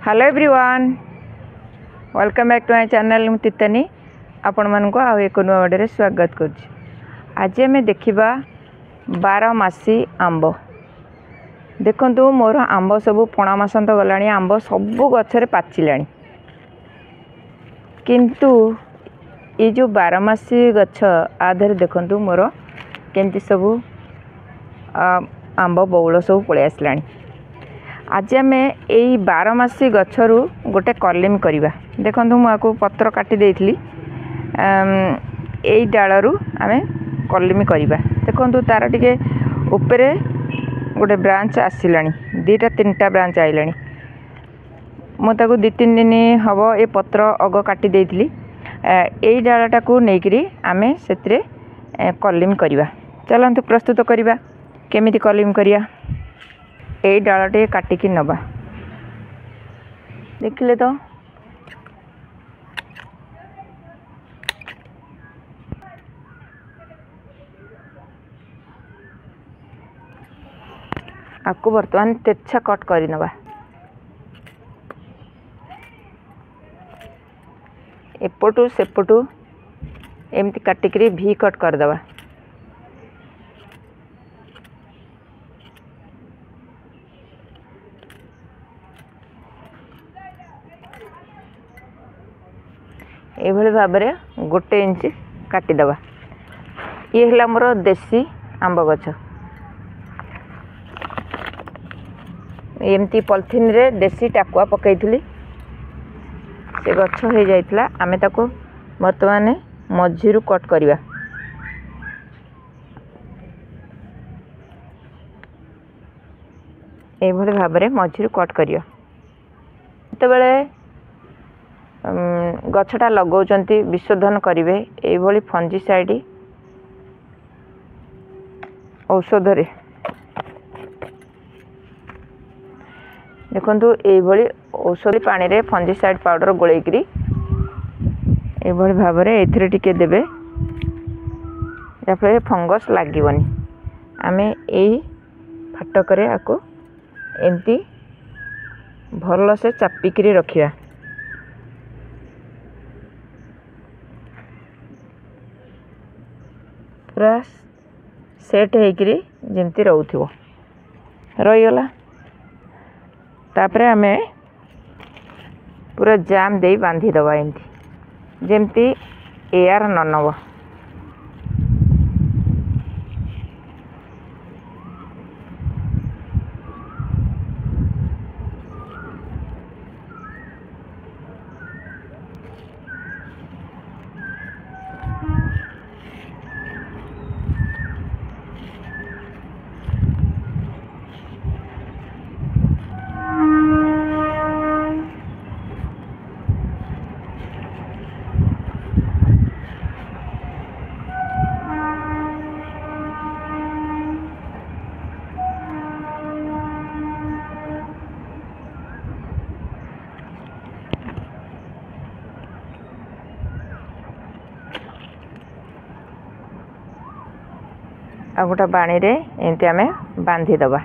Hello everyone welcome back to my channel मु तितानी आपण मान को आउ एक नुआ वीडियो स्वागत करुच्ची। आज आम देखा 12 मासी आंब। देखंतु मोर आंब सब पणा मासंत गला आंब सबू गछरे पाचिला किंतु ये जो 12 मासी गछ आधर देखंतु मोर केमती सबू आंब बौल सब पलि आसला। आज आम यही 12 मासी गछरु गोटे कलिम करवा। देखो मुझे पत्र काटी देइथली यही डालू आम कलिम करवा। देखो तार टिके उपरे गोटे ब्रांच आसला, 2-3टा ब्रांच आइला। मुझे 2-3 दिन हम ये पत्र अग काटी देइथली। यही डालटा को लेकिन आम से कलिम करवा। चलतु प्रस्तुत करवा केमिति कलिम करिया। यही डालटे काटिकी नवा। देखिले तो आपको बर्तमान तेरछा कट कर नवा। एपटू सेपटू एमती काटिकी भी कट करदवा। ये भाव में 1 इंच काटिदेवा। ये है मोर देसी आंब गछ। एमती पॉलिथिन रे देसी टाकुआ पकईथी से गछ हो जाइतला। आमे ताको वर्तमान मझीरु कट करवा। ये भाव में मझीरु कट करियो। जेतेबेले गछटा लगौचंती विशोधन करिवे एभली फंजीसाइड औषध रे। देखंतु एभली औषधि पानी रे फंजीसाइड पाउडर गोलेकरी एभली भाव में एथिरे टिके देबे, जाफले फंगस लागिवनी। आमे एई फाटक रे आको एमती भल से चापिकरी रखिया। पूरा सेट होकरी जमती रोथो रहीगला। तापरे आमे पूरा जाम दे बांधी दवा एमती जमती एयर न नव। आ गोटा पानी रे एमती आमे बांधी दबा।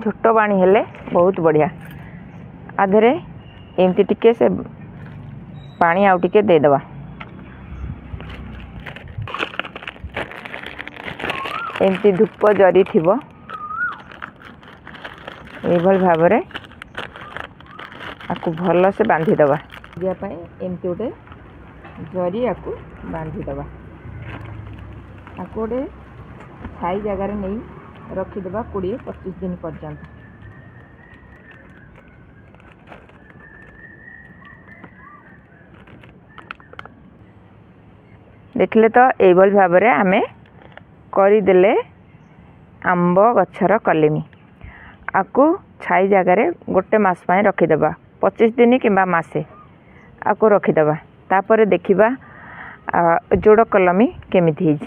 छोट पानी हेले बहुत बढ़िया। आधे एमती टिके से पानी आउ टिके दे दबा। एमती धूप जरी थिबो एभल भाव में आपको भल से बांधी दबा। एमती गोटे जरी आपको बांधी दबा। आपको गोटे छाई जगार नहीं रखीदबा 20-25 दिन पर्यंत। देखिले तो एभल भाव में आमे करदेले आंब गछर कलिमी। आपको छाई जगार 1 मास रखीदबा, 25 दिन कि मासे आपको रखीदबा। तापर देखिबा जोड़ कलमी केमिति।